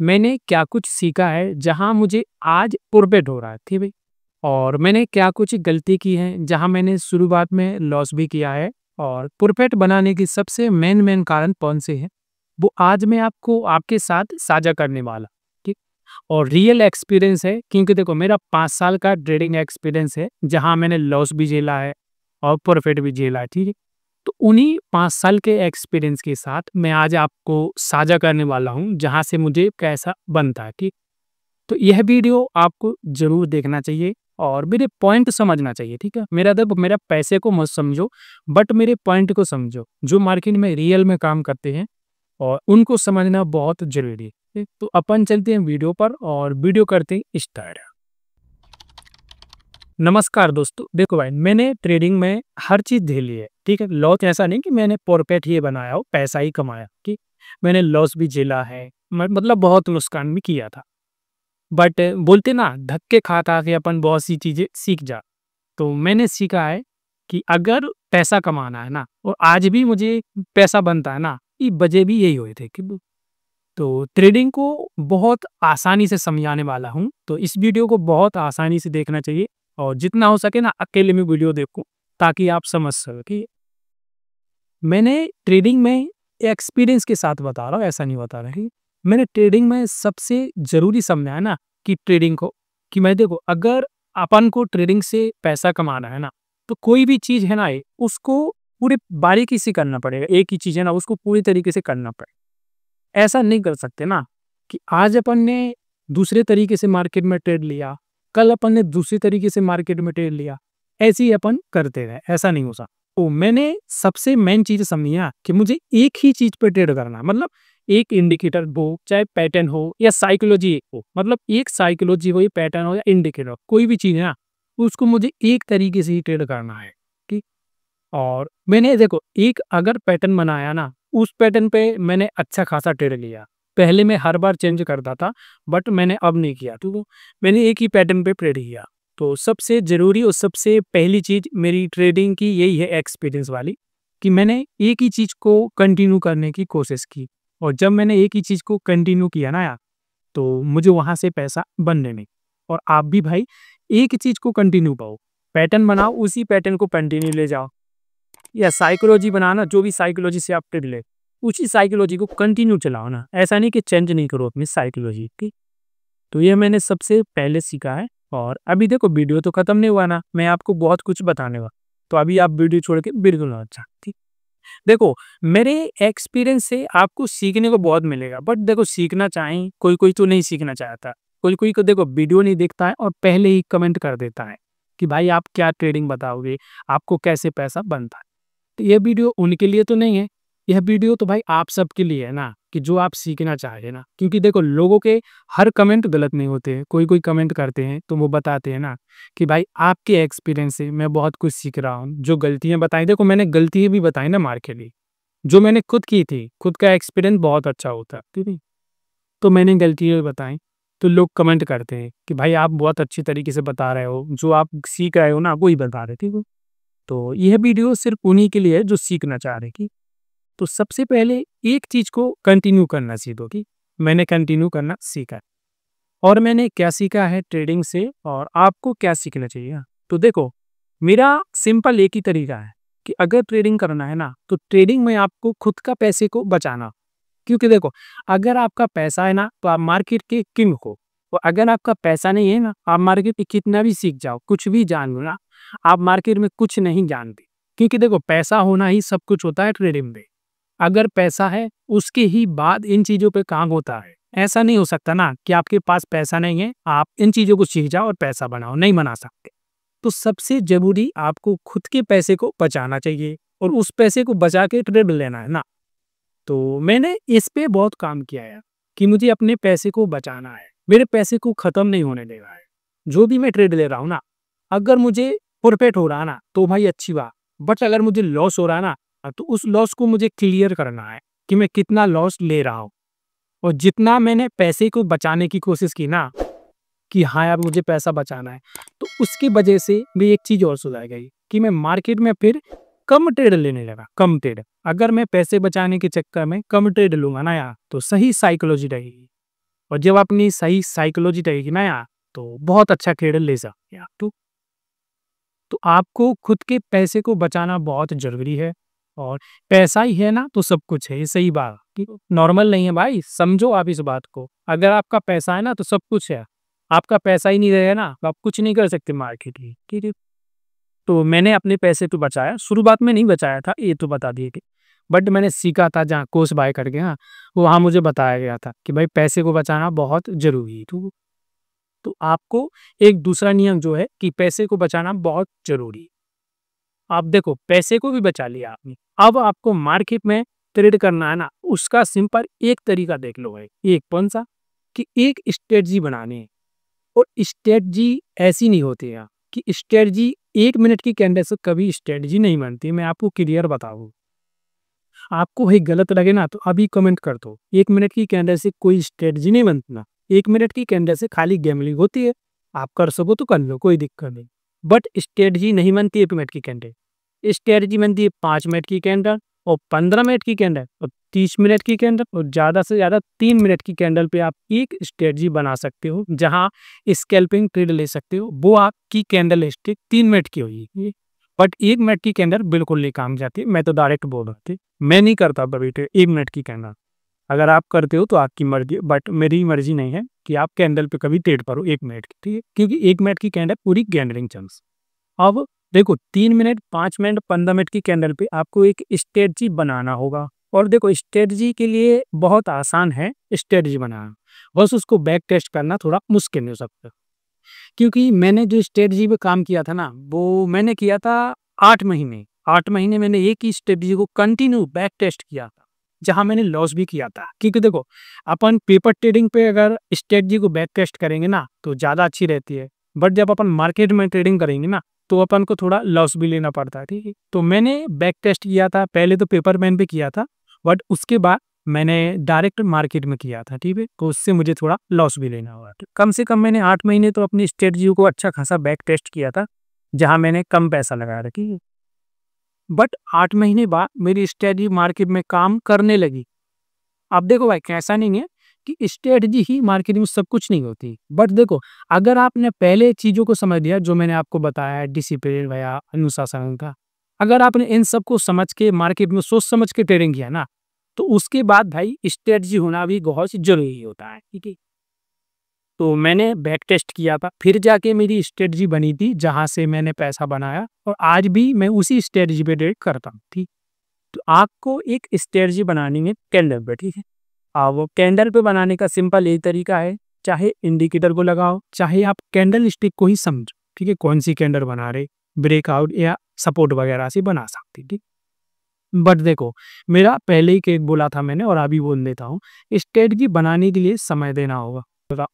मैंने क्या कुछ सीखा है जहाँ मुझे आज प्रॉफ़िट हो रहा है, ठीक है? और मैंने क्या कुछ गलती की है जहाँ मैंने शुरुआत में लॉस भी किया है और प्रॉफ़िट बनाने की सबसे मेन कारण कौन-से हैं, वो आज मैं आपको आपके साथ साझा करने वाला, ठीक? और रियल एक्सपीरियंस है क्योंकि देखो मेरा 5 साल का ट्रेडिंग एक्सपीरियंस है, जहाँ मैंने लॉस भी झेला है और प्रॉफ़िट भी झेला है, ठीक है? तो उन्हीं 5 साल के एक्सपीरियंस के साथ मैं आज आपको साझा करने वाला हूँ, जहाँ से मुझे पैसा बनता है, ठीक? तो यह वीडियो आपको ज़रूर देखना चाहिए और मेरे पॉइंट समझना चाहिए, ठीक है? मेरा पैसे को मत समझो, बट मेरे पॉइंट को समझो, जो मार्केट में रियल में काम करते हैं और उनको समझना बहुत ज़रूरी है, ठीक? तो अपन चलते हैं वीडियो पर और वीडियो करते हैं स्टार्ट। नमस्कार दोस्तों, देखो भाई मैंने ट्रेडिंग में हर चीज़ झेली है, ठीक है? लॉस ऐसा नहीं कि मैंने प्रॉफिट ही बनाया हो, पैसा ही कमाया, ठीक? मैंने लॉस भी झेला है, मैं मतलब बहुत नुकसान भी किया था। बट बोलते ना धक्के खा-खा के अपन बहुत सी चीज़ें सीख जा। तो मैंने सीखा है कि अगर पैसा कमाना है ना और आज भी मुझे पैसा बनता है ना, ये वजह भी यही हुए थे कि तो ट्रेडिंग को बहुत आसानी से समझाने वाला हूँ, तो इस वीडियो को बहुत आसानी से देखना चाहिए और जितना हो सके ना अकेले में वीडियो देखो ताकि आप समझ सको कि मैंने ट्रेडिंग में एक्सपीरियंस के साथ बता रहा हूँ, ऐसा नहीं बता रहा कि मैंने ट्रेडिंग में सबसे ज़रूरी समझा है ना कि ट्रेडिंग को कि मैं देखो अगर अपन को ट्रेडिंग से पैसा कमाना है ना, तो कोई भी चीज़ है ना ये, उसको पूरी बारीकी से करना पड़ेगा। एक ही चीज़ है ना, उसको पूरी तरीके से करना पड़ेगा। ऐसा नहीं कर सकते ना कि आज अपन ने दूसरे तरीके से मार्केट में ट्रेड लिया, कल अपन ने दूसरे तरीके से मार्केट में ट्रेड लिया, ऐसे ही अपन करते रहे, ऐसा नहीं हो सकता। तो मैंने सबसे मेन चीज़ समझी ना कि मुझे एक ही चीज़ पे ट्रेड करना है, मतलब एक इंडिकेटर हो, चाहे पैटर्न हो या साइकोलॉजी हो, मतलब एक साइकोलॉजी हो या पैटर्न हो या इंडिकेटर हो, कोई भी चीज़ है ना, उसको मुझे एक तरीके से ही ट्रेड करना है, ठीक? और मैंने देखो एक अगर पैटर्न बनाया ना, उस पैटर्न पे मैंने अच्छा खासा ट्रेड लिया। पहले मैं हर बार चेंज करता था, बट मैंने अब नहीं किया, ठीक है? मैंने एक ही पैटर्न पे ट्रेड किया। तो सबसे ज़रूरी और सबसे पहली चीज़ मेरी ट्रेडिंग की यही है एक्सपीरियंस वाली, कि मैंने एक ही चीज़ को कंटिन्यू करने की कोशिश की और जब मैंने एक ही चीज़ को कंटिन्यू किया ना यार, तो मुझे वहाँ से पैसा बनने नहीं। और आप भी भाई एक ही चीज़ को कंटिन्यू पाओ, पैटर्न बनाओ, उसी पैटर्न को कंटिन्यू ले जाओ। या साइकोलॉजी बनाना, जो भी साइकोलॉजी से आप ट्रेड ले, उसी साइकोलॉजी को कंटिन्यू चलाओ ना, ऐसा नहीं कि चेंज नहीं करो अपनी साइकोलॉजी, ठीक? तो ये मैंने सबसे पहले सीखा है और अभी देखो वीडियो तो खत्म नहीं हुआ ना, मैं आपको बहुत कुछ बताने वाला, तो अभी आप वीडियो छोड़ के बिल्कुल मत जाओ, ठीक? देखो मेरे एक्सपीरियंस से आपको सीखने को बहुत मिलेगा, बट देखो सीखना चाहें, कोई-कोई तो नहीं सीखना चाहता, कोई-कोई को देखो वीडियो नहीं देखता है और पहले ही कमेंट कर देता है कि भाई आप क्या ट्रेडिंग बताओगे, आपको कैसे पैसा बनता है? तो ये वीडियो उनके लिए तो नहीं है, यह वीडियो तो भाई आप सबके लिए है ना, कि जो आप सीखना चाह रहे हैं ना, क्योंकि देखो लोगों के हर कमेंट गलत नहीं होते हैं, कोई-कोई कमेंट करते हैं तो वो बताते हैं ना कि भाई आपके एक्सपीरियंस से मैं बहुत कुछ सीख रहा हूँ, जो गलतियाँ बताई देखो मैंने गलतियाँ भी बताई ना मार्केट में, जो मैंने खुद की थी, खुद का एक्सपीरियंस बहुत अच्छा होता है, ठीक है? तो मैंने गलतियाँ बताई, तो लोग कमेंट करते हैं कि भाई आप बहुत अच्छी तरीके से बता रहे हो, जो आप सीख रहे हो ना वो ही बता रहे, ठीक है? तो यह वीडियो सिर्फ उन्हीं के लिए है जो सीखना चाह रहे हैं कि तो सबसे पहले एक चीज को कंटिन्यू करना सीखो कि मैंने कंटिन्यू करना सीखा है और मैंने क्या सीखा है ट्रेडिंग से और आपको क्या सीखना चाहिए। हाँ, तो देखो मेरा सिंपल एक ही तरीका है कि अगर ट्रेडिंग करना है ना तो ट्रेडिंग में आपको खुद का पैसे को बचाना, क्योंकि देखो अगर आपका पैसा है ना तो आप मार्केट के किंग हो और अगर आपका पैसा नहीं है ना आप मार्केट में कितना भी सीख जाओ, कुछ भी जान लो ना, आप मार्केट में कुछ नहीं जानते, क्योंकि देखो पैसा होना ही सब कुछ होता है ट्रेडिंग में। अगर पैसा है उसके ही बाद इन चीजों पे काम होता है। ऐसा नहीं हो सकता ना कि आपके पास पैसा नहीं है आप इन चीजों को सीख जाओ और पैसा बनाओ, नहीं बना सकते। तो सबसे जरूरी आपको खुद के पैसे को बचाना चाहिए और उस पैसे को बचा के ट्रेड लेना है ना। तो मैंने इस पे बहुत काम किया है कि मुझे अपने पैसे को बचाना है, मेरे पैसे को खत्म नहीं होने देना है। जो भी मैं ट्रेड ले रहा हूँ ना, अगर मुझे प्रॉफिट हो रहा है ना तो भाई अच्छी बात, बट अगर मुझे लॉस हो रहा है ना तो उस लॉस को मुझे क्लियर करना है कि मैं कितना लॉस ले रहा हूँ और जितना मैंने पैसे को बचाने की कोशिश की ना कि हाँ यार मुझे पैसा बचाना है, तो उसकी वजह से भी एक चीज़ और सुधार गई कि मैं मार्केट में फिर कम ट्रेड लेने लगा, कम ट्रेड। अगर मैं पैसे बचाने के चक्कर में कम ट्रेड लूँगा ना यार, तो सही साइकोलॉजी रहेगी। और जब अपनी सही साइकोलॉजी रहेगी ना यार, तो बहुत अच्छा ट्रेडर ले सकते हैं आप। तो आपको खुद के पैसे को बचाना बहुत ज़रूरी है, और पैसा ही है ना तो सब कुछ है, ये सही बात कि नॉर्मल नहीं है भाई, समझो आप इस बात को। अगर आपका पैसा है ना तो सब कुछ है, आपका पैसा ही नहीं रहेगा ना तो आप कुछ नहीं कर सकते मार्केट में, ठीक है? तो मैंने अपने पैसे तो बचाया, शुरुआत में नहीं बचाया था, ये तो बता दिए थे। बट मैंने सीखा था जहाँ कोर्स बाय करके, हाँ, वहाँ मुझे बताया गया था कि भाई पैसे को बचाना बहुत ज़रूरी है। तो आपको एक दूसरा नियम जो है कि पैसे को बचाना बहुत ज़रूरी है। आप देखो पैसे को भी बचा लिया आपने, अब आपको मार्केट में ट्रेड करना है ना, उसका सिंपल एक तरीका देख लो भाई। एक कौन-सा? कि एक स्ट्रेटजी बनानी है, और स्ट्रेटजी ऐसी नहीं होती है कि स्ट्रेटजी 1 मिनट की कैंडल से कभी स्ट्रेटजी नहीं बनती। मैं आपको क्लियर बताऊँ, आपको वही गलत लगे ना तो अभी कमेंट कर दो। 1 मिनट की कैंडल से कोई स्ट्रेटजी नहीं बनती ना। 1 मिनट की कैंडल से खाली गैम्बलिंग होती है। आप कर सको तो कर लो, कोई दिक्कत नहीं। बट स्ट्रेटजी नहीं बनती 1 मिनट की कैंडल। स्ट्रेटजी बनती है 5 मिनट की कैंडल, और 15 मिनट की कैंडल, और 30 मिनट की कैंडल, और ज़्यादा से ज़्यादा 3 मिनट की कैंडल पे आप एक स्ट्रेटजी बना सकते हो, जहाँ स्कैल्पिंग ट्रेड ले सकते हो। वो आपकी कैंडल स्टिक 3 मिनट की होगी। बट 1 मिनट की कैंडल बिल्कुल नहीं काम जाती। मैं तो डायरेक्ट बोल रहा था, मैं नहीं करता कभी ट्रेड 1 मिनट की कैंडल। अगर आप करते हो तो आपकी मर्ज़ी, बट मेरी मर्ज़ी नहीं है कि आप कैंडल पे कभी ट्रेड करो 1 मिनट की, ठीक है? क्योंकि 1 मिनट की कैंडल पूरी गैम्बलिंग चांस। अब देखो 3 मिनट, 5 मिनट, 15 मिनट की कैंडल पे आपको एक स्ट्रेटजी बनाना होगा, और देखो स्ट्रेटजी के लिए बहुत आसान है स्ट्रेटजी बनाना, बस उसको बैक टेस्ट करना थोड़ा मुश्किल हो सकता है। क्योंकि मैंने जो स्ट्रेटजी पे काम किया था ना, वो मैंने किया था 8 महीने। 8 महीने मैंने एक ही स्ट्रेटजी को कंटिन्यू बैक टेस्ट किया था, जहाँ मैंने लॉस भी किया था। क्योंकि देखो, अपन पेपर ट्रेडिंग पे अगर स्ट्रेटजी को बैक टेस्ट करेंगे ना, तो ज़्यादा अच्छी रहती है। बट जब अपन मार्केट में ट्रेडिंग करेंगे ना, तो अपन को थोड़ा लॉस भी लेना पड़ता है, ठीक है? तो मैंने बैक टेस्ट किया था, पहले तो पेपर मैन पे किया था, बट उसके बाद मैंने डायरेक्ट मार्केट में किया था, ठीक है? तो उससे मुझे थोड़ा लॉस भी लेना हुआ। तो कम से कम मैंने 8 महीने तो अपनी स्ट्रेटजी को अच्छा खासा बैक टेस्ट किया था, जहाँ मैंने कम पैसा लगाया था, ठीक है? बट 8 महीने बाद मेरी स्ट्रेटजी मार्केट में काम करने लगी। अब देखो भाई, कैसा नहीं है कि स्ट्रेटजी ही मार्केट में सब कुछ नहीं होती। बट देखो, अगर आपने पहले चीज़ों को समझ लिया जो मैंने आपको बताया है, डिसिप्लिन या अनुशासन का, अगर आपने इन सब को समझ के मार्केट में सोच समझ के ट्रेडिंग किया ना, तो उसके बाद भाई स्ट्रेटजी होना भी बहुत ज़रूरी होता है, ठीक है? तो मैंने बैक टेस्ट किया था, फिर जाके मेरी स्ट्रेटजी बनी थी, जहाँ से मैंने पैसा बनाया, और आज भी मैं उसी स्ट्रेटजी पे ट्रेड करता हूँ, ठीक? तो आपको एक स्ट्रेटजी बनानी है कैंडल पे, ठीक है? वो कैंडल पे बनाने का सिंपल यही तरीका है, चाहे इंडिकेटर को लगाओ, चाहे आप कैंडल स्टिक को ही समझो, ठीक है? कौन सी कैंडल बना रहे, ब्रेकआउट या सपोर्ट वगैरह से बना सकते, ठीक? बट देखो, मेरा पहले ही केक बोला था मैंने, और अभी बोल देता हूँ, स्ट्रेटजी बनाने के लिए समय देना होगा,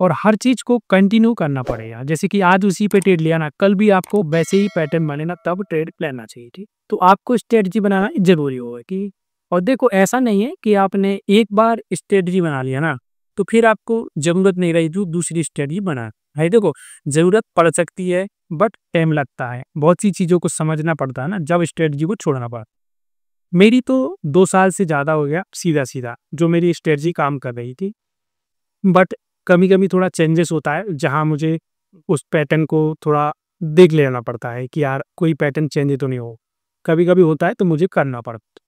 और हर चीज़ को कंटिन्यू करना पड़ेगा। जैसे कि आज उसी पे ट्रेड लिया ना, कल भी आपको वैसे ही पैटर्न बने ना, तब ट्रेड लेना चाहिए, ठीक? तो आपको स्ट्रेटजी बनाना ज़रूरी होगा, कि और देखो ऐसा नहीं है कि आपने एक बार स्ट्रेटजी बना लिया ना, तो फिर आपको ज़रूरत नहीं रही जो दूसरी स्ट्रेटजी बना। भाई देखो, ज़रूरत पड़ सकती है, बट टाइम लगता है। बहुत सी चीज़ों को समझना पड़ता है ना, जब स्ट्रेटजी को छोड़ना पड़ता है। मेरी तो 2 साल से ज़्यादा हो गया सीधा-सीधा, जो मेरी स्ट्रेटजी काम कर रही थी। बट कभी-कभी थोड़ा चेंजेस होता है, जहाँ मुझे उस पैटर्न को थोड़ा देख लेना पड़ता है कि यार कोई पैटर्न चेंज तो नहीं हो। कभी-कभी होता है तो मुझे करना पड़ता है।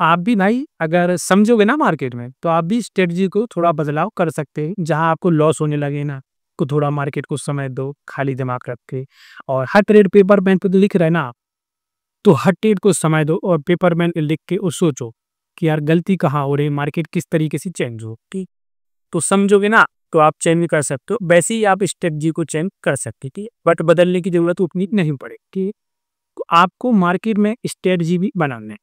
आप भी भाई अगर समझोगे ना मार्केट में, तो आप भी स्ट्रेटजी को थोड़ा बदलाव कर सकते हैं। जहाँ आपको लॉस होने लगे ना, तो थोड़ा मार्केट को समय दो, खाली दिमाग रख के, और हर ट्रेड पेपर पेन पे तो लिख रहे हैं ना, तो हर ट्रेड को समय दो, और पेपर में लिख के और सोचो कि यार गलती कहाँ हो रही है, मार्केट किस तरीके से चेंज हो, ठीक? तो समझोगे ना, तो आप चेंज भी कर सकते हो। वैसे ही आप स्ट्रेटजी को चेंज कर सकते हैं, ठीक है? बट बदलने की ज़रूरत उतनी नहीं पड़ेगी, ठीक है? तो आपको मार्केट में स्ट्रेटजी भी बनाना है।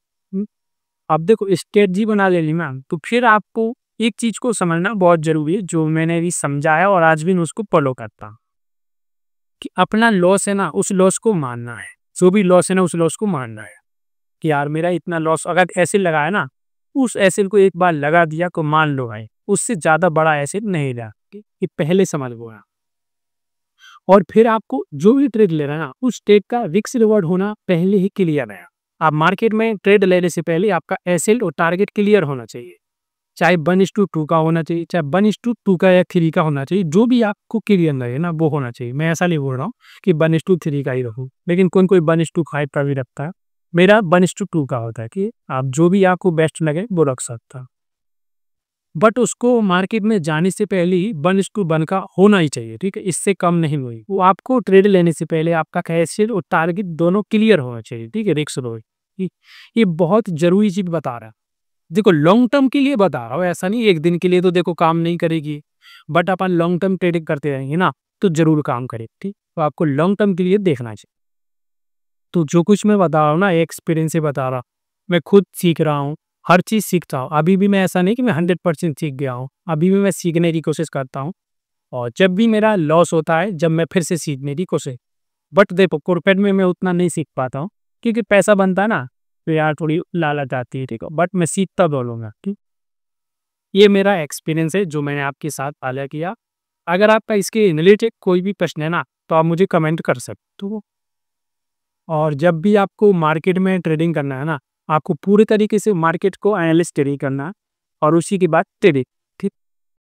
अब देखो स्ट्रेटजी बना लेनी ना, तो फिर आपको एक चीज़ को समझना बहुत ज़रूरी है, जो मैंने भी समझा है और आज भी मैं उसको फ़ॉलो करता हूँ, कि अपना लॉस है ना, उस लॉस को मानना है। जो भी लॉस है ना, उस लॉस को मानना है कि यार मेरा इतना लॉस, अगर एसिड लगा है ना, उस एसिड को एक बार लगा दिया को मान लो भाई, उससे ज़्यादा बड़ा एसिड नहीं रहा, ये पहले समझ लो आप। और फिर आपको जो भी ट्रेड ले रहा है ना, उस ट्रेड का रिस्क रिवॉर्ड होना पहले ही क्लियर है। आप मार्केट में ट्रेड लेने से पहले आपका एसिड और टारगेट क्लियर होना चाहिए। चाहे 1:2 का होना चाहिए, चाहे 1:2 का या 3 का होना चाहिए, जो भी आपको क्लियर लगे ना वो होना चाहिए। मैं ऐसा नहीं बोल रहा हूँ कि 1:3 का ही रखूँ, लेकिन कोई-कोई 1:5 का भी रखता है। मेरा 1:2 का होता है कि आप जो भी आपको बेस्ट लगे वो रख सकता। बट उसको मार्केट में जाने से पहले ही 1:1 का होना ही चाहिए, ठीक है? इससे कम नहीं हुई। वो आपको ट्रेड लेने से पहले आपका कैशियर और टारगेट दोनों क्लियर होना चाहिए, ठीक है? रिस्क लो। ये बहुत ज़रूरी चीज़ बता रहा। देखो लॉन्ग टर्म के लिए बता रहा हूँ, ऐसा नहीं 1 दिन के लिए तो देखो काम नहीं करेगी, but upon long term trading करते रहेंगे ना, तो ज़रूर काम करेगी, ठीक? तो आपको लॉन्ग टर्म के लिए देखना चाहिए। तो जो कुछ मैं बता रहा हूँ ना, एक्सपीरियंस से बता रहा हूँ। मैं खुद सीख रहा हूँ, हर चीज़ सीखता हूँ। अभी भी मैं ऐसा नहीं कि मैं 100% सीख गया हूँ, अभी भी मैं सीखने की कोशिश करता हूँ और जब भी मेरा लॉस होता है, जब मैं फिर से सीखने की कोशिश। बट देखो कॉर्पोरेट में मैं उतना नहीं सीख पाता हूँ, क्योंकि पैसा बनता है ना, तो यार थोड़ी लालच आती है, ठीक है? बट मैं सीखता बोलूँगा, ठीक? ये मेरा एक्सपीरियंस है जो मैंने आपके साथ साझा किया। अगर आपका इसके रिलेटेड कोई भी प्रश्न है ना, तो आप मुझे कमेंट कर सकते हो। और जब भी आपको मार्केट में ट्रेडिंग करना है ना, आपको पूरे तरीके से मार्केट को एनालिसिस स्टडी करना है और उसी के बाद ट्रेडिंग